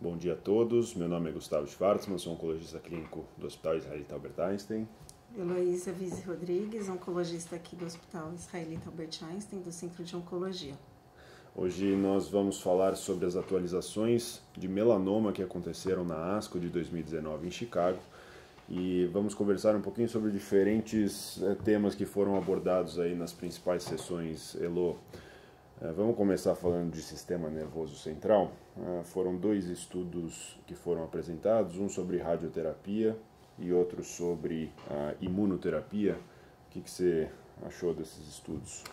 Bom dia a todos, meu nome é Gustavo Schwartzman, sou oncologista clínico do Hospital Israelita Albert Einstein. Heloísa Vise Rodrigues, oncologista aqui do Hospital Israelita Albert Einstein, do Centro de Oncologia. Hoje nós vamos falar sobre as atualizações de melanoma que aconteceram na ASCO de 2019 em Chicago e vamos conversar um pouquinho sobre diferentes temas que foram abordados aí nas principais sessões ELO. Vamos começar falando de sistema nervoso central. Foram dois estudos que foram apresentados, um sobre radioterapia e outro sobre imunoterapia. O que você achou desses estudos?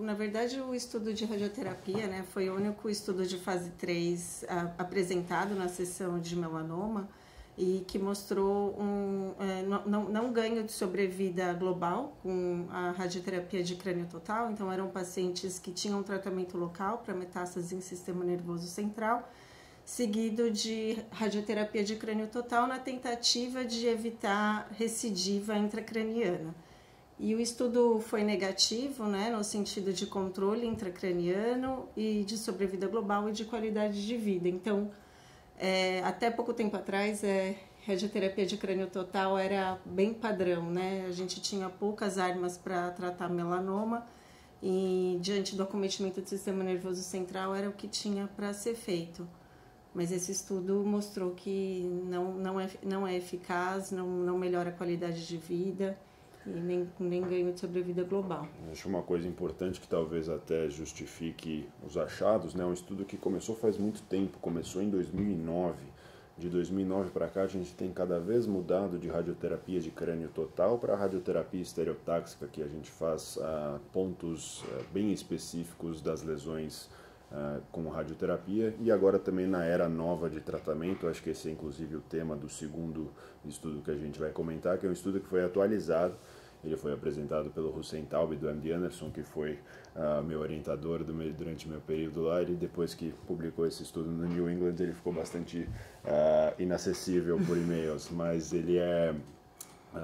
Na verdade, o estudo de radioterapia, né, foi o único estudo de fase 3 apresentado na sessão de melanoma e que mostrou não ganho de sobrevida global com a radioterapia de crânio total. Então, eram pacientes que tinham tratamento local para metástase em sistema nervoso central, seguido de radioterapia de crânio total na tentativa de evitar recidiva intracraniana. E o estudo foi negativo, né, no sentido de controle intracraniano e de sobrevida global e de qualidade de vida. Então, até pouco tempo atrás, radioterapia de crânio total era bem padrão, né? A gente tinha poucas armas para tratar melanoma e, diante do acometimento do sistema nervoso central, era o que tinha para ser feito. Mas esse estudo mostrou que não é eficaz, não melhora a qualidade de vida e nem ganho de sobrevida global. Acho uma coisa importante que talvez até justifique os achados, né? Um estudo que começou faz muito tempo, começou em 2009. De 2009 para cá a gente tem cada vez mudado de radioterapia de crânio total para radioterapia estereotáxica, que a gente faz pontos bem específicos das lesões com radioterapia, e agora também na era nova de tratamento. Acho que esse é inclusive o tema do segundo estudo que a gente vai comentar, que é um estudo que foi atualizado. Ele foi apresentado pelo Hussein Taub, do MD Anderson, que foi meu orientador durante meu período lá. Ele, depois que publicou esse estudo no New England, ele ficou bastante inacessível por e-mails, mas ele é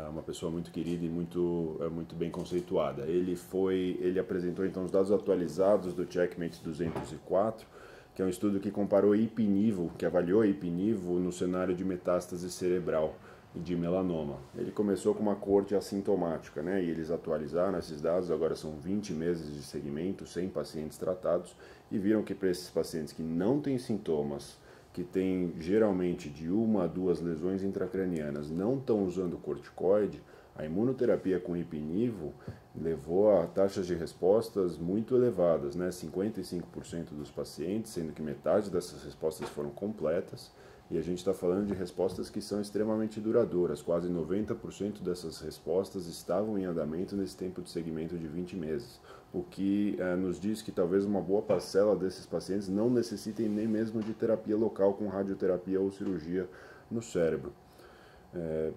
uma pessoa muito querida e muito bem conceituada. Ele apresentou então os dados atualizados do Checkmate 204, que é um estudo que comparou ipinivo, que avaliou ipinivo no cenário de metástase cerebral de melanoma. Ele começou com uma coorte assintomática, né? E eles atualizaram esses dados, agora são 20 meses de segmento, 100 pacientes tratados, e viram que para esses pacientes que não têm sintomas, que têm geralmente de 1 a 2 lesões intracranianas, não estão usando corticoide, a imunoterapia com ipinivo levou a taxas de respostas muito elevadas, né? 55% dos pacientes, sendo que metade dessas respostas foram completas. E a gente está falando de respostas que são extremamente duradouras. Quase 90% dessas respostas estavam em andamento nesse tempo de segmento de 20 meses. O que nos diz que talvez uma boa parcela desses pacientes não necessitem nem mesmo de terapia local com radioterapia ou cirurgia no cérebro.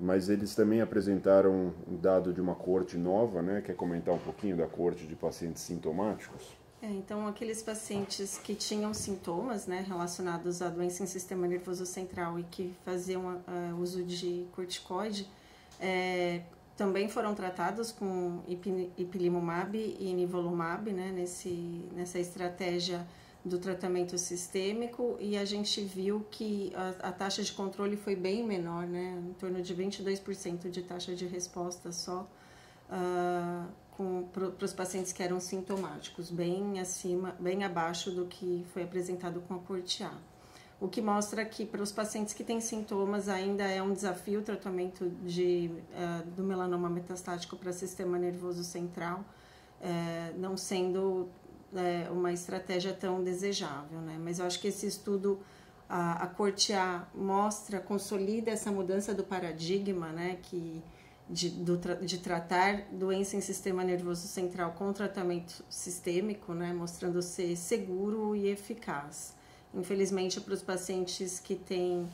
Mas eles também apresentaram um dado de uma coorte nova, né? Quer comentar um pouquinho da coorte de pacientes sintomáticos? Então, aqueles pacientes que tinham sintomas, né, relacionados à doença em sistema nervoso central e que faziam uso de corticoide, também foram tratados com ipilimumab e nivolumab, né, nessa estratégia do tratamento sistêmico, e a gente viu que a taxa de controle foi bem menor, né, em torno de 22% de taxa de resposta só, para os pacientes que eram sintomáticos, bem abaixo do que foi apresentado com a coorte A. O que mostra que para os pacientes que têm sintomas ainda é um desafio o tratamento do melanoma metastático para sistema nervoso central, não sendo uma estratégia tão desejável, né? Mas eu acho que esse estudo, a coorte A consolida essa mudança do paradigma, né, de tratar doença em sistema nervoso central com tratamento sistêmico, né, mostrando ser seguro e eficaz. Infelizmente, para os pacientes que têm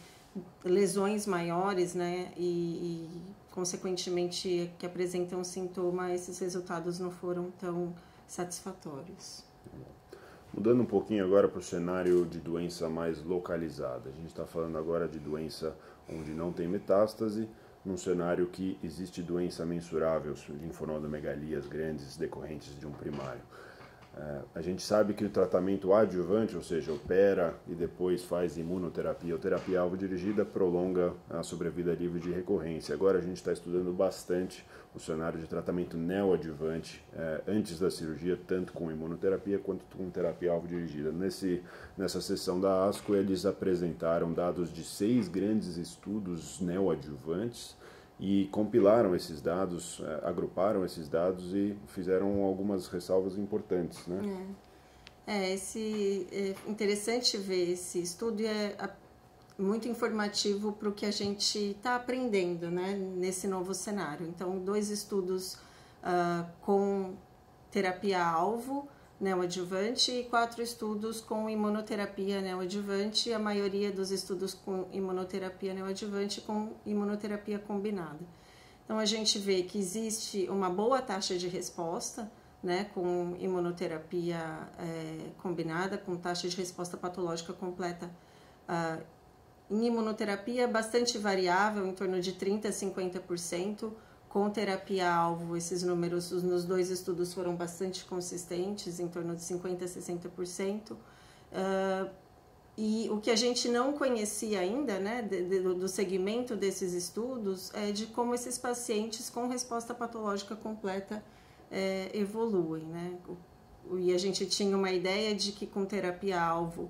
lesões maiores, né, e consequentemente que apresentam sintoma, esses resultados não foram tão satisfatórios. Mudando um pouquinho agora para o cenário de doença mais localizada. A gente está falando agora de doença onde não tem metástase, num cenário que existe doença mensurável, linfonodomegalias grandes decorrentes de um primário. A gente sabe que o tratamento adjuvante, ou seja, opera e depois faz imunoterapia ou terapia-alvo dirigida, prolonga a sobrevida livre de recorrência. Agora a gente está estudando bastante o cenário de tratamento neoadjuvante antes da cirurgia, tanto com imunoterapia quanto com terapia-alvo dirigida. Nessa sessão da ASCO, eles apresentaram dados de 6 grandes estudos neoadjuvantes, e compilaram esses dados, agruparam esses dados e fizeram algumas ressalvas importantes, né? É interessante ver esse estudo e muito informativo para o que a gente está aprendendo, né, nesse novo cenário. Então, 2 estudos com terapia-alvo neoadjuvante e 4 estudos com imunoterapia neoadjuvante, a maioria dos estudos com imunoterapia neoadjuvante com imunoterapia combinada. Então a gente vê que existe uma boa taxa de resposta, né, com imunoterapia combinada, com taxa de resposta patológica completa em imunoterapia bastante variável, em torno de 30% a 50%. Com terapia-alvo, esses números nos 2 estudos foram bastante consistentes, em torno de 50% a 60%. E o que a gente não conhecia ainda, né, do segmento desses estudos, é de como esses pacientes com resposta patológica completa evoluem, né? E a gente tinha uma ideia de que com terapia-alvo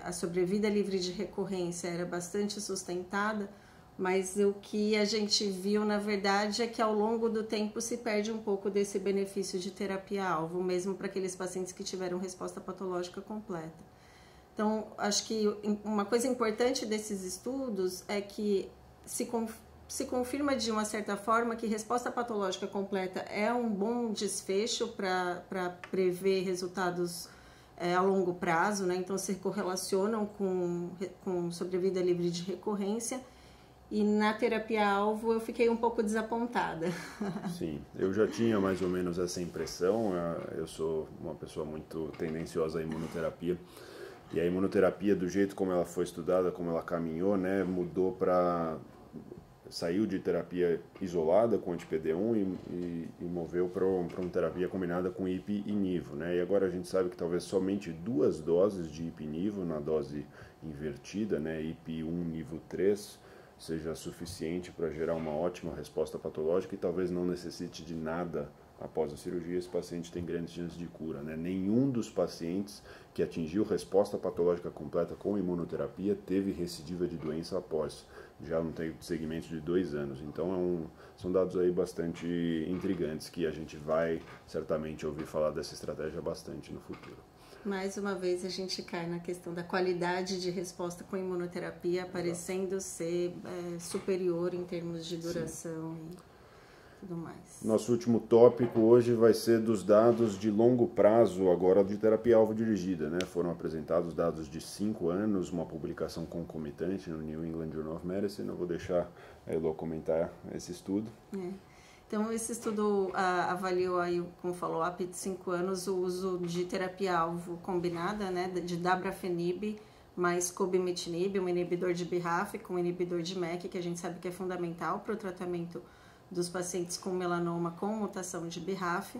a sobrevida livre de recorrência era bastante sustentada, mas o que a gente viu, na verdade, é que ao longo do tempo se perde um pouco desse benefício de terapia-alvo, mesmo para aqueles pacientes que tiveram resposta patológica completa. Então, acho que uma coisa importante desses estudos é que se confirma de uma certa forma que resposta patológica completa é um bom desfecho para prever resultados a longo prazo, né? Então, se correlacionam com sobrevida livre de recorrência. E na terapia-alvo eu fiquei um pouco desapontada. Sim, eu já tinha mais ou menos essa impressão. Eu sou uma pessoa muito tendenciosa à imunoterapia. E a imunoterapia, do jeito como ela foi estudada, como ela caminhou, né, saiu de terapia isolada com anti-PD1 e moveu para uma terapia combinada com IP e nivo, né? E agora a gente sabe que talvez somente 2 doses de IP nivo na dose invertida, né, IP1 nivo 3, seja suficiente para gerar uma ótima resposta patológica e talvez não necessite de nada após a cirurgia. Esse paciente tem grandes chances de cura, né? Nenhum dos pacientes que atingiu resposta patológica completa com imunoterapia teve recidiva de doença após, já não tem segmento de 2 anos. Então são dados aí bastante intrigantes que a gente vai certamente ouvir falar dessa estratégia bastante no futuro. Mais uma vez a gente cai na questão da qualidade de resposta com imunoterapia parecendo ser superior em termos de duração. Sim. E tudo mais. Nosso último tópico hoje vai ser dos dados de longo prazo, agora de terapia-alvo dirigida, né? Foram apresentados dados de 5 anos, uma publicação concomitante no New England Journal of Medicine. Eu vou deixar a Elo comentar esse estudo. Então, esse estudo avaliou aí, com follow-up de 5 anos, o uso de terapia-alvo combinada, né, de dabrafenib mais cobimetinib, um inibidor de BRAF com um inibidor de MEK, que a gente sabe que é fundamental para o tratamento dos pacientes com melanoma com mutação de BRAF.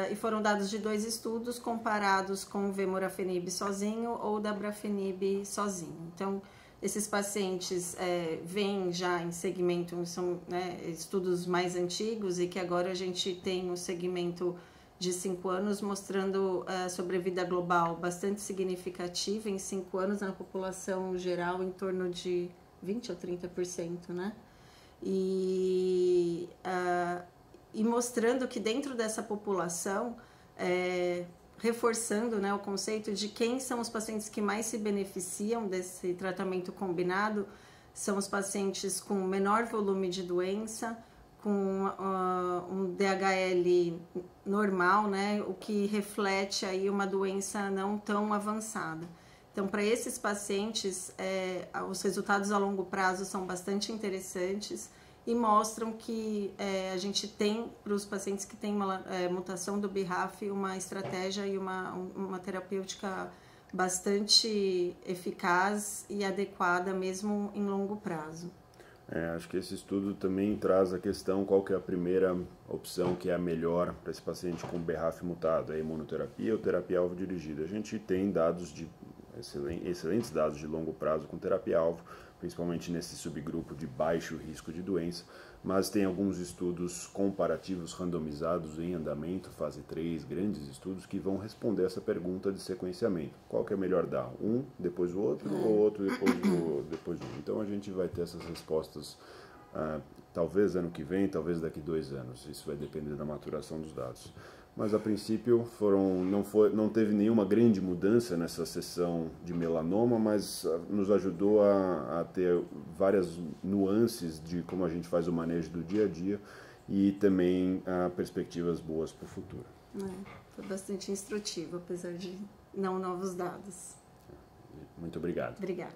E foram dados de 2 estudos comparados com vemurafenib sozinho ou dabrafenib sozinho. Então, esses pacientes vêm já em segmento, são, né, estudos mais antigos e que agora a gente tem um segmento de 5 anos mostrando sobrevida global bastante significativa em 5 anos na população geral, em torno de 20% ou 30%, né? E mostrando que dentro dessa população, reforçando, né, o conceito de quem são os pacientes que mais se beneficiam desse tratamento combinado, são os pacientes com menor volume de doença, com um DHL normal, né, o que reflete aí uma doença não tão avançada. Então, para esses pacientes, os resultados a longo prazo são bastante interessantes e mostram que a gente tem, para os pacientes que têm uma mutação do BRAF, uma estratégia e uma terapêutica bastante eficaz e adequada mesmo em longo prazo. Acho que esse estudo também traz a questão qual que é a primeira opção que é a melhor para esse paciente com BRAF mutado, a imunoterapia ou terapia-alvo dirigida. A gente tem dados excelentes dados de longo prazo com terapia-alvo, principalmente nesse subgrupo de baixo risco de doença, mas tem alguns estudos comparativos randomizados em andamento, fase 3, grandes estudos, que vão responder essa pergunta de sequenciamento. Qual que é melhor dar? Um depois o outro ou outro depois do um? Então a gente vai ter essas respostas talvez ano que vem, talvez daqui 2 anos. Isso vai depender da maturação dos dados. Mas a princípio não teve nenhuma grande mudança nessa sessão de melanoma, mas nos ajudou a ter várias nuances de como a gente faz o manejo do dia a dia e também perspectivas boas para o futuro. Foi bastante instrutivo, apesar de não novos dados. Muito obrigado. Obrigada.